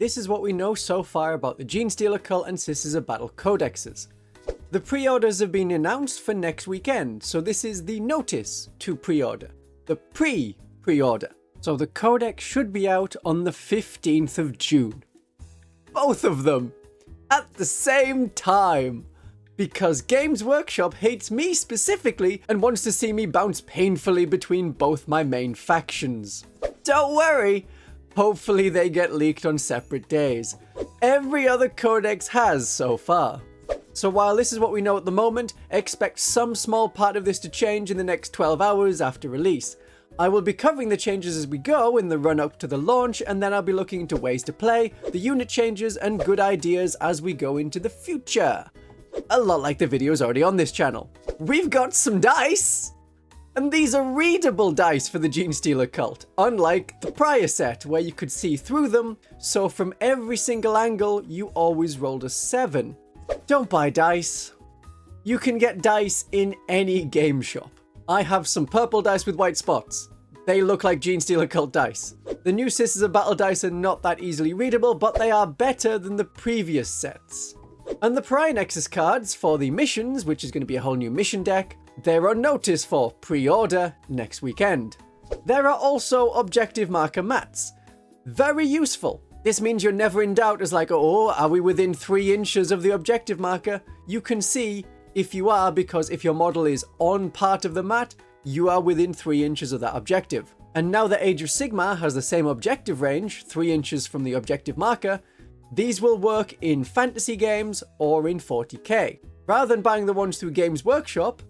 This is what we know so far about the Genestealer Cult and Sisters of Battle Codexes. The pre-orders have been announced for next weekend, so this is the notice to pre-order. The pre-pre-order. So the codex should be out on the 15th of June. Both of them! At the same time! Because Games Workshop hates me specifically and wants to see me bounce painfully between both my main factions. Don't worry! Hopefully they get leaked on separate days. Every other codex has so far. So while this is what we know at the moment, expect some small part of this to change in the next 12 hours after release. I will be covering the changes as we go in the run-up to the launch, and then I'll be looking into ways to play, the unit changes, and good ideas as we go into the future. A lot like the videos already on this channel. We've got some dice! And these are readable dice for the Genestealer Cult, unlike the prior set where you could see through them, so from every single angle you always rolled a 7. Don't buy dice. You can get dice in any game shop. I have some purple dice with white spots. They look like Genestealer Cult dice. The new Sisters of Battle dice are not that easily readable, but they are better than the previous sets. And the Prior Nexus cards for the missions, which is going to be a whole new mission deck, they're on notice for pre-order next weekend. There are also objective marker mats. Very useful. This means you're never in doubt as like, oh, are we within 3 inches of the objective marker? You can see if you are, because if your model is on part of the mat, you are within 3 inches of that objective. And now that Age of Sigmar has the same objective range, 3 inches from the objective marker, these will work in fantasy games or in 40k. Rather than buying the ones through Games Workshop,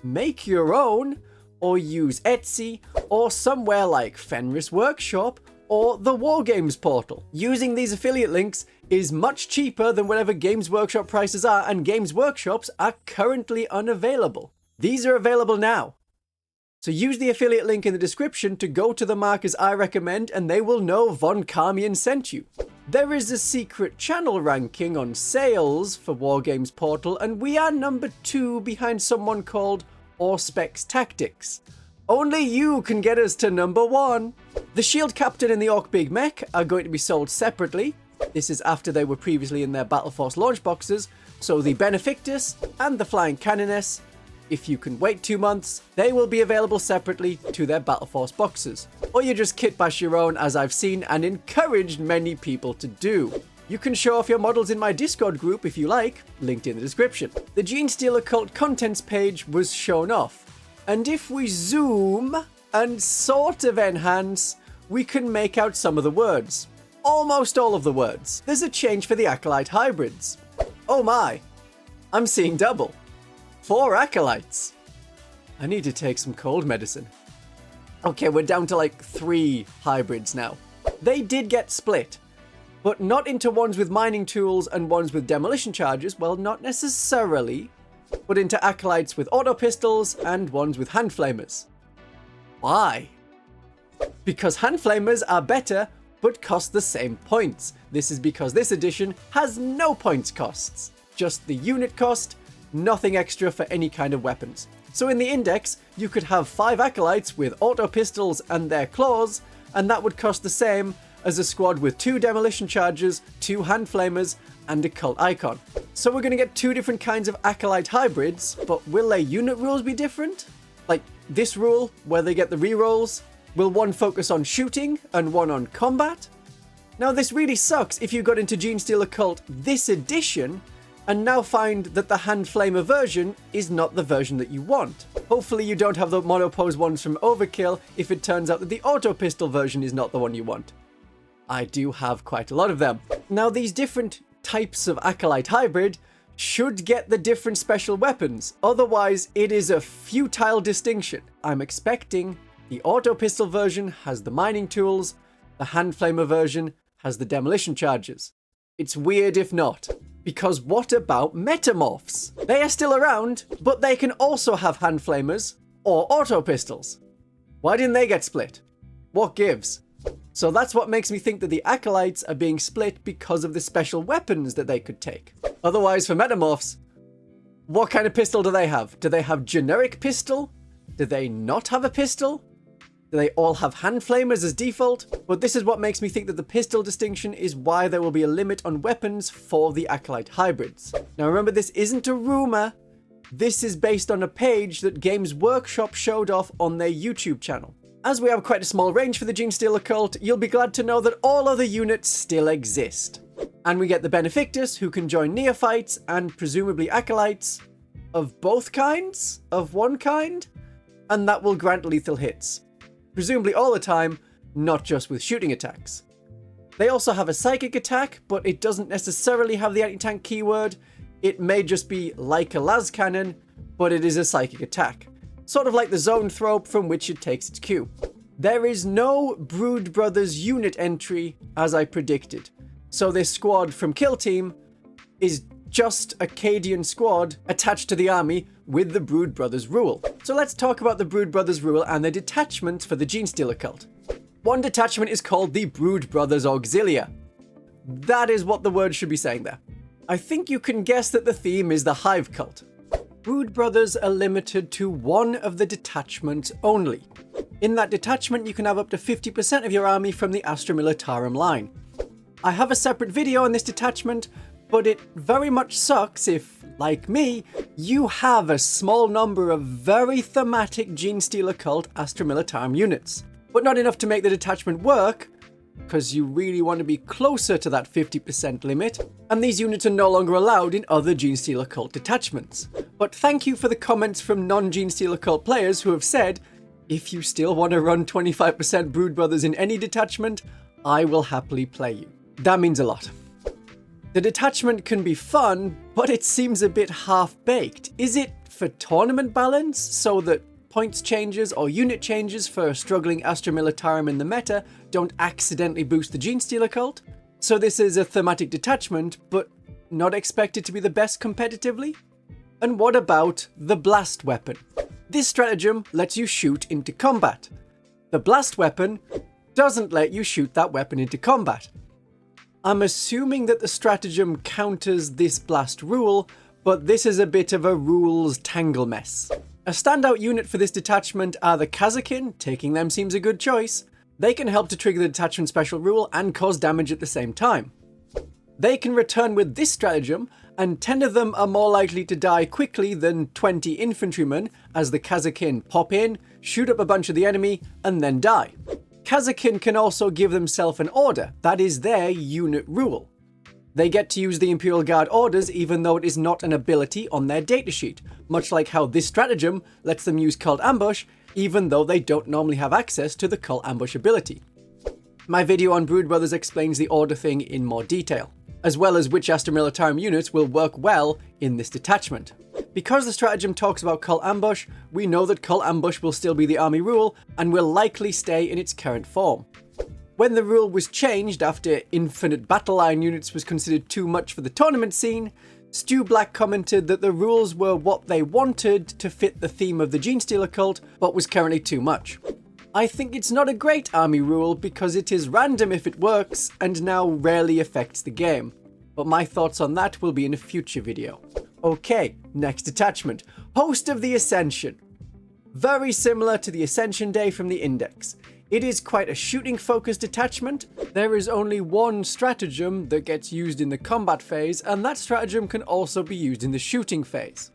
make your own, or use Etsy, or somewhere like Fenris Workshop, or the Wargames portal. Using these affiliate links is much cheaper than whatever Games Workshop prices are, and Games Workshops are currently unavailable. These are available now. So use the affiliate link in the description to go to the markers I recommend, and they will know Von Carmian sent you. There is a secret channel ranking on sales for Wargames Portal, and we are number 2 behind someone called Auspex Tactics. Only you can get us to number 1. The Shield Captain and the Orc Big Mech are going to be sold separately. This is after they were previously in their Battleforce launch boxes, so the Benefactus and the Flying Canoness, if you can wait 2 months, they will be available separately to their Battleforce boxes. Or you just kit bash your own, as I've seen and encouraged many people to do. You can show off your models in my Discord group if you like, linked in the description. The Genestealer Cult contents page was shown off, and if we zoom and sort of enhance, we can make out some of the words. Almost all of the words. There's a change for the Acolyte hybrids. Oh my, I'm seeing double. 4 Acolytes. I need to take some cold medicine. Okay, we're down to like 3 hybrids now. They did get split, but not into ones with mining tools and ones with demolition charges. Well, not necessarily, but into Acolytes with auto pistols and ones with hand flamers. Why? Because hand flamers are better, but cost the same points. This is because this edition has no points costs. Just the unit cost, nothing extra for any kind of weapons. So in the index, you could have 5 Acolytes with auto pistols and their claws, and that would cost the same as a squad with 2 demolition charges, 2 hand flamers, and a cult icon. So we're going to get 2 different kinds of Acolyte hybrids, but will their unit rules be different? Like this rule, where they get the rerolls, will one focus on shooting and one on combat? Now this really sucks if you got into Genestealer Cult this edition, and now find that the hand flamer version is not the version that you want. Hopefully you don't have the monopose ones from Overkill if it turns out that the auto pistol version is not the one you want. I do have quite a lot of them. Now these different types of Acolyte hybrid should get the different special weapons, otherwise it is a futile distinction. I'm expecting the auto pistol version has the mining tools, the hand flamer version has the demolition charges. It's weird if not. Because what about metamorphs? They are still around, but they can also have hand flamers or auto pistols. Why didn't they get split? What gives? So that's what makes me think that the Acolytes are being split because of the special weapons that they could take. Otherwise, for metamorphs, what kind of pistol do they have? Do they have generic pistol? Do they not have a pistol? They all have hand flamers as default, but this is what makes me think that the pistol distinction is why there will be a limit on weapons for the Acolyte hybrids. Now remember, this isn't a rumor. This is based on a page that Games Workshop showed off on their YouTube channel. As we have quite a small range for the Genestealer Cult, you'll be glad to know that all other units still exist. And we get the Benefactors, who can join Neophytes and presumably Acolytes of both kinds? Of one kind? And that will grant lethal hits. Presumably all the time, not just with shooting attacks. They also have a psychic attack, but it doesn't necessarily have the anti-tank keyword. It may just be like a las cannon, but it is a psychic attack. Sort of like the Zoanthrope from which it takes its cue. There is no Brood Brothers unit entry, as I predicted. So this squad from Kill Team is just a Cadian squad attached to the army with the Brood Brothers rule. So let's talk about the Brood Brothers rule and the detachments for the Genestealer Cult. One detachment is called the Brood Brothers Auxilia. That is what the word should be saying there. I think you can guess that the theme is the Hive Cult. Brood Brothers are limited to one of the detachments only. In that detachment, you can have up to 50% of your army from the Astra Militarum line. I have a separate video on this detachment, but it very much sucks if, like me, you have a small number of very thematic Genestealer Cult Astra Militarum units, but not enough to make the detachment work, because you really want to be closer to that 50% limit, and these units are no longer allowed in other Genestealer Cult detachments. But thank you for the comments from non-Genestealer Cult players who have said, if you still want to run 25% Brood Brothers in any detachment, I will happily play you. That means a lot. The detachment can be fun, but it seems a bit half-baked. Is it for tournament balance, so that points changes or unit changes for a struggling Astra Militarum in the meta don't accidentally boost the Genestealer Cult? So this is a thematic detachment, but not expected to be the best competitively? And what about the Blast Weapon? This stratagem lets you shoot into combat. The Blast Weapon doesn't let you shoot that weapon into combat. I'm assuming that the stratagem counters this blast rule, but this is a bit of a rules tangle mess. A standout unit for this detachment are the Kazakin. Taking them seems a good choice. They can help to trigger the detachment special rule and cause damage at the same time. They can return with this stratagem, and 10 of them are more likely to die quickly than 20 infantrymen, as the Kazakin pop in, shoot up a bunch of the enemy, and then die. Kazakin can also give themselves an order. That is their unit rule. They get to use the Imperial Guard orders even though it is not an ability on their datasheet, much like how this stratagem lets them use Cult Ambush even though they don't normally have access to the Cult Ambush ability. My video on Brood Brothers explains the order thing in more detail, as well as which Astra Militarum units will work well in this detachment. Because the stratagem talks about Cult Ambush, we know that Cult Ambush will still be the army rule and will likely stay in its current form. When the rule was changed after infinite battle line units was considered too much for the tournament scene, Stu Black commented that the rules were what they wanted to fit the theme of the Genestealer Cult, but was currently too much. I think it's not a great army rule because it is random if it works and now rarely affects the game, but my thoughts on that will be in a future video. Okay, next detachment, Host of the Ascension. Very similar to the Ascension Day from the Index. It is quite a shooting-focused detachment. There is only one stratagem that gets used in the combat phase, and that stratagem can also be used in the shooting phase.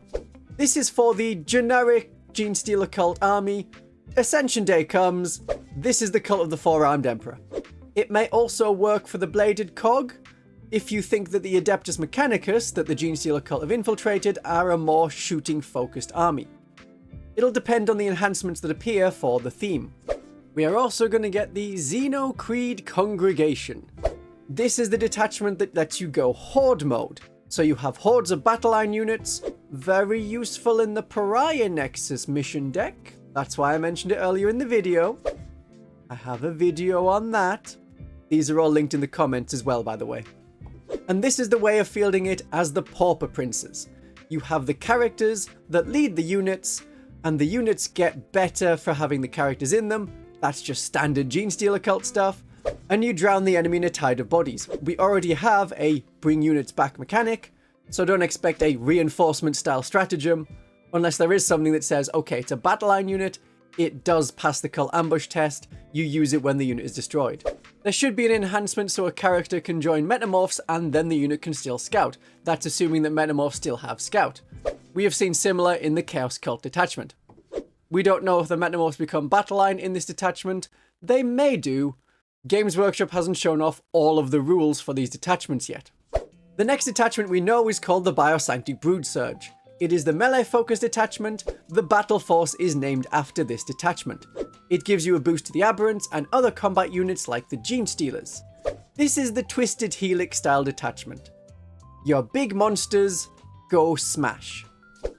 This is for the generic Genestealer Cult army. Ascension Day comes, this is the Cult of the Four-Armed Emperor. It may also work for the Bladed Cog, if you think that the Adeptus Mechanicus that the Genestealer Cult have infiltrated are a more shooting-focused army. It'll depend on the enhancements that appear for the theme. We are also going to get the Xeno Creed Congregation. This is the detachment that lets you go Horde mode. So you have hordes of battle line units, very useful in the Pariah Nexus mission deck. That's why I mentioned it earlier in the video. I have a video on that. These are all linked in the comments as well, by the way. And this is the way of fielding it as the Pauper Princes. You have the characters that lead the units, and the units get better for having the characters in them. That's just standard Genestealer Cult stuff. And you drown the enemy in a tide of bodies. We already have a bring units back mechanic, so don't expect a reinforcement style stratagem, unless there is something that says, okay, it's a battle line unit, it does pass the cult ambush test. You use it when the unit is destroyed. There should be an enhancement so a character can join metamorphs and then the unit can still scout. That's assuming that metamorphs still have scout. We have seen similar in the Chaos Cult detachment. We don't know if the metamorphs become battle line in this detachment. They may do. Games Workshop hasn't shown off all of the rules for these detachments yet. The next detachment we know is called the Biosanctic Brood Surge. It is the melee-focused detachment. The battle force is named after this detachment. It gives you a boost to the Aberrants and other combat units like the Genestealers. This is the Twisted Helix style detachment. Your big monsters go smash.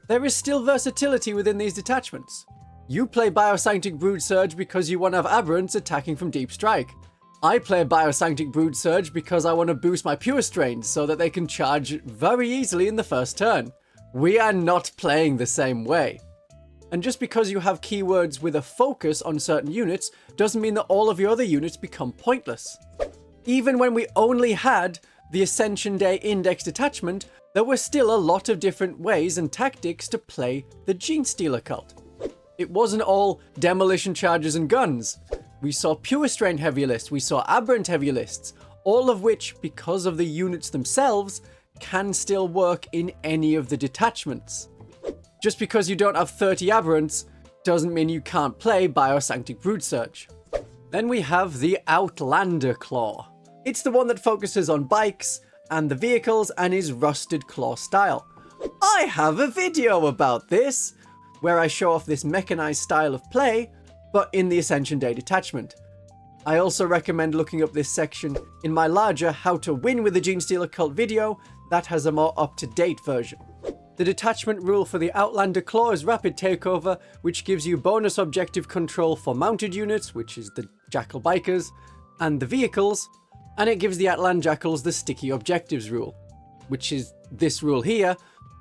There is still versatility within these detachments. You play Biosanctic Brood Surge because you want to have Aberrants attacking from Deep Strike. I play Biosanctic Brood Surge because I want to boost my Pure Strains so that they can charge very easily in the first turn. We are not playing the same way. And just because you have keywords with a focus on certain units doesn't mean that all of your other units become pointless. Even when we only had the Ascension Day Index detachment, there were still a lot of different ways and tactics to play the Genestealer Cult. It wasn't all demolition charges and guns. We saw Pure Strain heavy lists, we saw Aberrant heavy lists, all of which, because of the units themselves, can still work in any of the detachments. Just because you don't have 30 Aberrants doesn't mean you can't play Biosanctic Brood Surge. Then we have the Outlander Claw. It's the one that focuses on bikes and the vehicles and is Rusted Claw style. I have a video about this, where I show off this mechanized style of play, but in the Ascension Day detachment. I also recommend looking up this section in my larger How to Win with the Genestealer Cult video that has a more up-to-date version. The detachment rule for the Outlander Claw is Rapid Takeover, which gives you bonus objective control for mounted units, which is the Jackal Bikers, and the vehicles, and it gives the Atlan Jackals the Sticky Objectives rule, which is this rule here,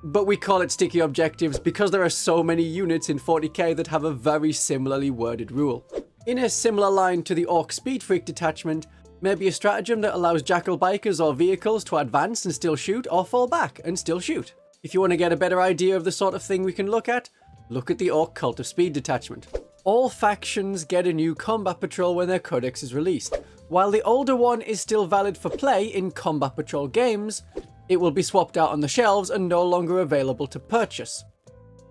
but we call it Sticky Objectives because there are so many units in 40k that have a very similarly worded rule. In a similar line to the Orc Speed Freak detachment, maybe a stratagem that allows Jackal Bikers or vehicles to advance and still shoot, or fall back and still shoot. If you want to get a better idea of the sort of thing we can look at the Orc Cult of Speed detachment. All factions get a new Combat Patrol when their codex is released. While the older one is still valid for play in Combat Patrol games, it will be swapped out on the shelves and no longer available to purchase.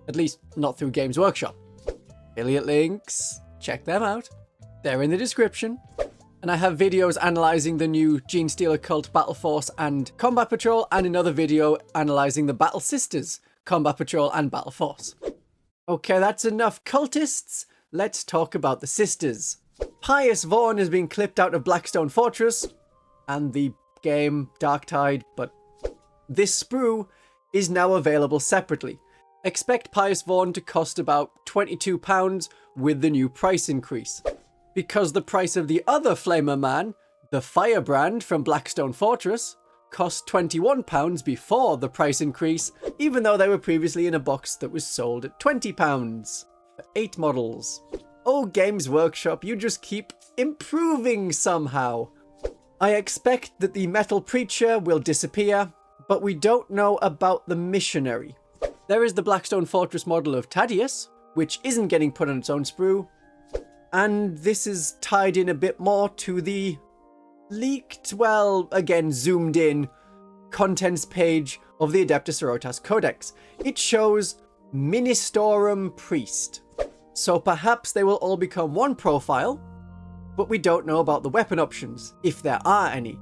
At least not through Games Workshop. Affiliate links, check them out. They're in the description. And I have videos analysing the new Genestealer Cult Battleforce and Combat Patrol, and another video analysing the Battle Sisters, Combat Patrol and Battleforce. Okay, that's enough cultists. Let's talk about the sisters. Pious Vaughn has been clipped out of Blackstone Fortress and the game Darktide, but this sprue is now available separately. Expect Pious Vaughn to cost about £22 with the new price increase. Because the price of the other Flamer Man, the Firebrand from Blackstone Fortress, cost £21 before the price increase, even though they were previously in a box that was sold at £20 for 8 models. Oh, Games Workshop, you just keep improving somehow. I expect that the Metal Preacher will disappear, but we don't know about the Missionary. There is the Blackstone Fortress model of Thaddeus, which isn't getting put on its own sprue, and this is tied in a bit more to the leaked, well, again, zoomed in contents page of the Adepta Sororitas Codex. It shows Ministorum Priest. So perhaps they will all become one profile, but we don't know about the weapon options, if there are any.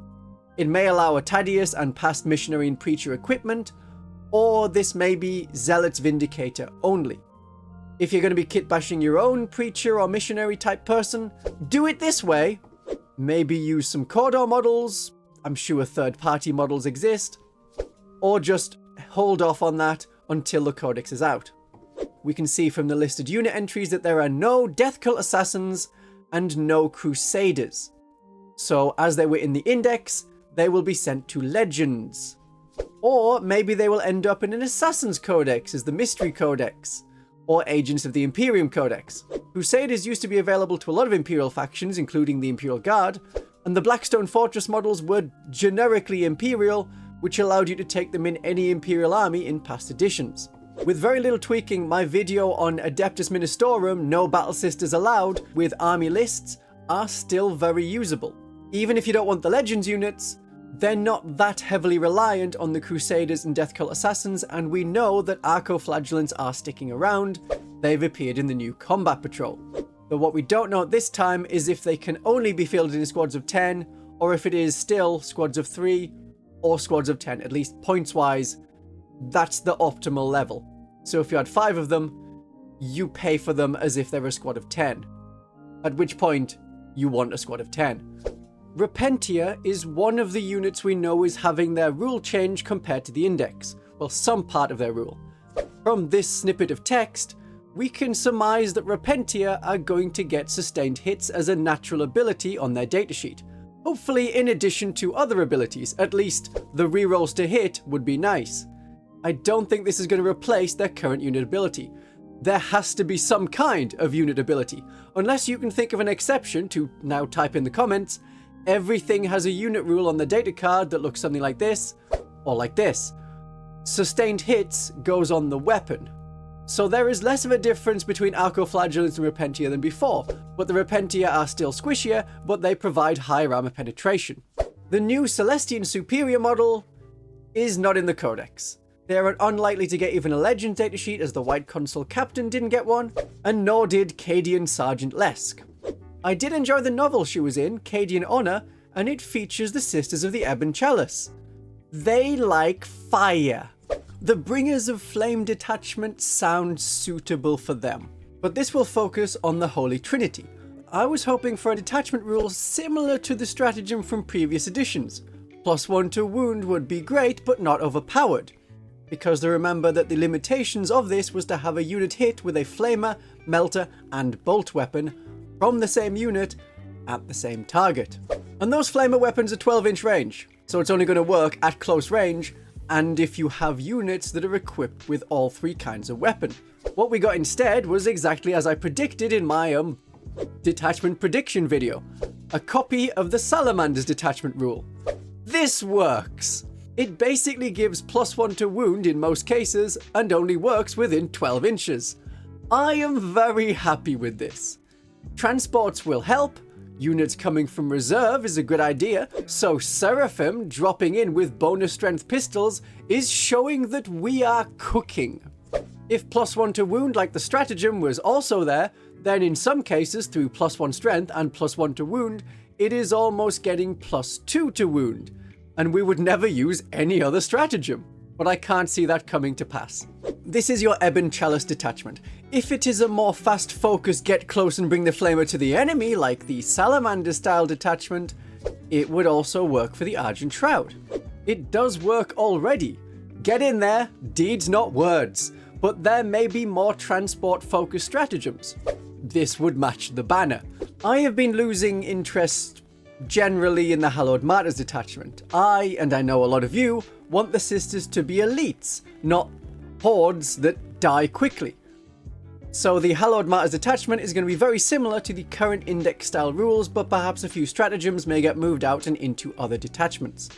It may allow a Thaddeus and past missionary and preacher equipment, or this may be Zealot's Vindicator only. If you're going to be kit bashing your own preacher or missionary type person, do it this way. Maybe use some Cawdor models, I'm sure third-party models exist, or just hold off on that until the codex is out. We can see from the listed unit entries that there are no Death Cult Assassins and no Crusaders. So as they were in the index, they will be sent to Legends. Or maybe they will end up in an Assassin's Codex as the Mystery Codex, or Agents of the Imperium Codex. Crusaders used to be available to a lot of Imperial factions, including the Imperial Guard, and the Blackstone Fortress models were generically Imperial, which allowed you to take them in any Imperial army in past editions. With very little tweaking, my video on Adeptus Ministorum, no battle sisters allowed, with army lists, are still very usable. Even if you don't want the Legends units, they're not that heavily reliant on the Crusaders and Death Cult Assassins, and we know that Arco-Flagellants are sticking around. They've appeared in the new Combat Patrol. But what we don't know at this time is if they can only be fielded in squads of 10, or if it is still squads of 3 or squads of 10, at least points-wise. That's the optimal level. So if you had 5 of them, you pay for them as if they're a squad of 10. At which point, you want a squad of 10. Repentia is one of the units we know is having their rule change compared to the Index. Well, some part of their rule. From this snippet of text, we can surmise that Repentia are going to get sustained hits as a natural ability on their datasheet. Hopefully in addition to other abilities, at least the rerolls to hit would be nice. I don't think this is going to replace their current unit ability. There has to be some kind of unit ability. Unless you can think of an exception to now type in the comments, everything has a unit rule on the data card that looks something like this, or like this. Sustained hits goes on the weapon. So there is less of a difference between Arco-Flagellants and Repentia than before, but the Repentia are still squishier, but they provide higher armor penetration. The new Celestian Superior model is not in the Codex. They are unlikely to get even a Legends datasheet as the White Consul Captain didn't get one, and nor did Cadian Sergeant Lesk. I did enjoy the novel she was in, Cadian Honor, and it features the Sisters of the Ebon Chalice. They like fire. The Bringers of Flame detachment sound suitable for them, but this will focus on the Holy Trinity. I was hoping for a detachment rule similar to the stratagem from previous editions. +1 to wound would be great, but not overpowered, because they remember that the limitations of this was to have a unit hit with a flamer, melter, and bolt weapon from the same unit at the same target. And those flamer weapons are 12-inch range, so it's only going to work at close range, and if you have units that are equipped with all 3 kinds of weapon. What we got instead was exactly as I predicted in my detachment prediction video. A copy of the Salamander's detachment rule. This works! It basically gives +1 to wound in most cases, and only works within 12 inches. I am very happy with this. Transports will help. Units coming from reserve is a good idea, so Seraphim dropping in with bonus strength pistols is showing that we are cooking. If +1 to wound like the stratagem was also there, then in some cases through +1 strength and +1 to wound, it is almost getting +2 to wound, and we would never use any other stratagem. But I can't see that coming to pass. This is your Ebon Chalice detachment. If it is a more fast focused get close and bring the flamer to the enemy like the Salamander style detachment, it would also work for the Argent Shroud. It does work already. Get in there, deeds not words, but there may be more transport focused stratagems. This would match the banner. I have been losing interest generally in the Hallowed Martyrs detachment. And I know a lot of you, want the sisters to be elites, not hordes that die quickly. So the Hallowed Martyrs detachment is going to be very similar to the current Index style rules, but perhaps a few stratagems may get moved out and into other detachments.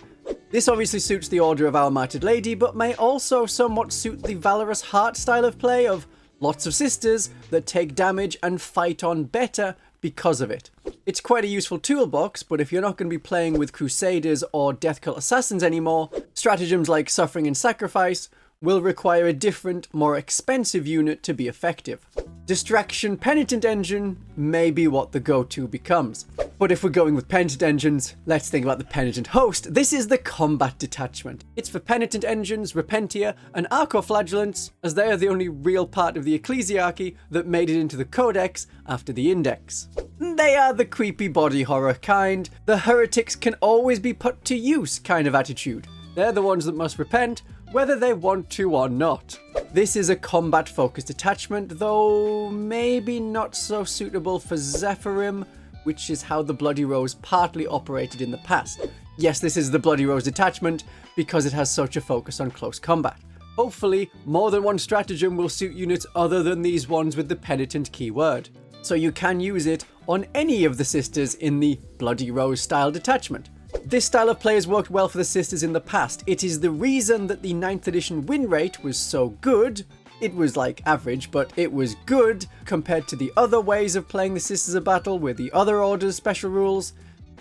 This obviously suits the Order of Our Martyred Lady, but may also somewhat suit the Valorous Heart style of play of lots of sisters that take damage and fight on better because of it. It's quite a useful toolbox, but if you're not going to be playing with Crusaders or Death Cult Assassins anymore, stratagems like Suffering and Sacrifice will require a different, more expensive unit to be effective. Distraction Penitent Engine may be what the go-to becomes. But if we're going with Penitent Engines, let's think about the Penitent Host. This is the Combat Detachment. It's for Penitent Engines, Repentia, and Arco-Flagellants, as they are the only real part of the Ecclesiarchy that made it into the Codex after the Index. They are the creepy body horror kind, the heretics can always be put to use kind of attitude. They're the ones that must repent, whether they want to or not. This is a combat-focused detachment, though maybe not so suitable for Zephyrim, which is how the Bloody Rose partly operated in the past. Yes, this is the Bloody Rose detachment, because it has such a focus on close combat. Hopefully, more than one stratagem will suit units other than these ones with the Penitent keyword. So you can use it on any of the sisters in the Bloody Rose style detachment. This style of play has worked well for the sisters in the past. It is the reason that the 9th edition win rate was so good. It was like average, but it was good compared to the other ways of playing the Sisters of Battle with the other orders' special rules.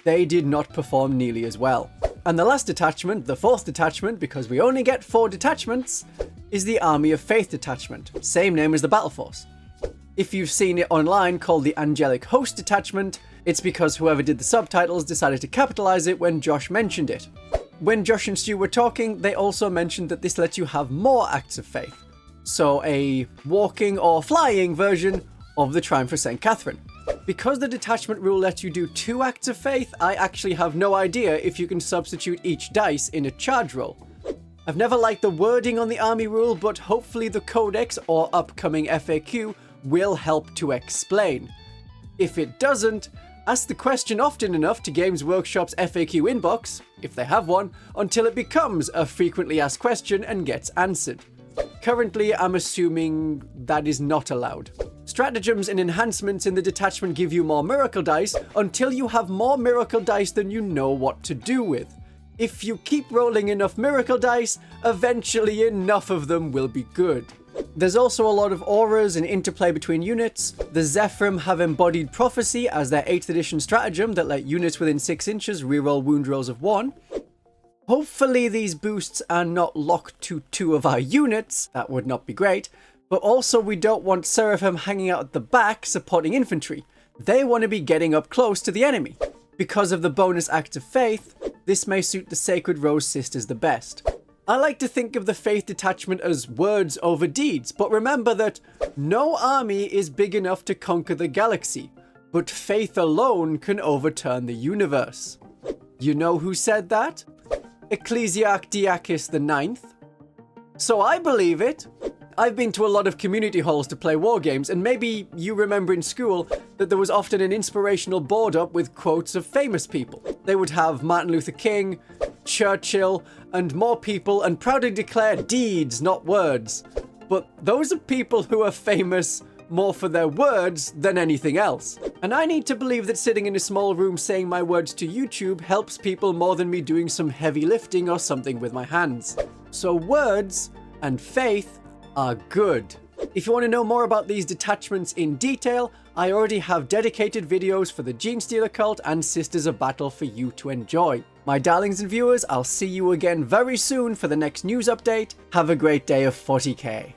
They did not perform nearly as well. And the last detachment, the 4th detachment, because we only get 4 detachments, is the Army of Faith detachment, same name as the Battle Force. If you've seen it online called the Angelic Host detachment, it's because whoever did the subtitles decided to capitalize it when Josh mentioned it. When Josh and Stu were talking, they also mentioned that this lets you have more acts of faith. So a walking or flying version of the Triumph of St. Catherine. Because the detachment rule lets you do 2 acts of faith, I actually have no idea if you can substitute each dice in a charge roll. I've never liked the wording on the army rule, but hopefully the codex or upcoming FAQ will help to explain. If it doesn't, ask the question often enough to Games Workshop's FAQ inbox, if they have one, until it becomes a frequently asked question and gets answered. Currently, I'm assuming that is not allowed. Stratagems and enhancements in the detachment give you more miracle dice until you have more miracle dice than you know what to do with. If you keep rolling enough miracle dice, eventually enough of them will be good. There's also a lot of auras and interplay between units. The Zephyrim have embodied prophecy as their 8th edition stratagem that let units within 6 inches reroll wound rolls of 1. Hopefully these boosts are not locked to 2 of our units, that would not be great, but also we don't want Seraphim hanging out at the back supporting infantry. They want to be getting up close to the enemy. Because of the bonus act of faith, this may suit the Sacred Rose Sisters the best. I like to think of the Faith detachment as words over deeds, but remember that no army is big enough to conquer the galaxy, but faith alone can overturn the universe. You know who said that? Ecclesiarch Diakis IX. So I believe it. I've been to a lot of community halls to play war games, and maybe you remember in school that there was often an inspirational board up with quotes of famous people. They would have Martin Luther King, Churchill, and more people, and proudly declare deeds, not words. But those are people who are famous more for their words than anything else. And I need to believe that sitting in a small room saying my words to YouTube helps people more than me doing some heavy lifting or something with my hands. So words and faith are good. If you want to know more about these detachments in detail, I already have dedicated videos for the Genestealer Cult and Sisters of Battle for you to enjoy. My darlings and viewers, I'll see you again very soon for the next news update. Have a great day of 40k.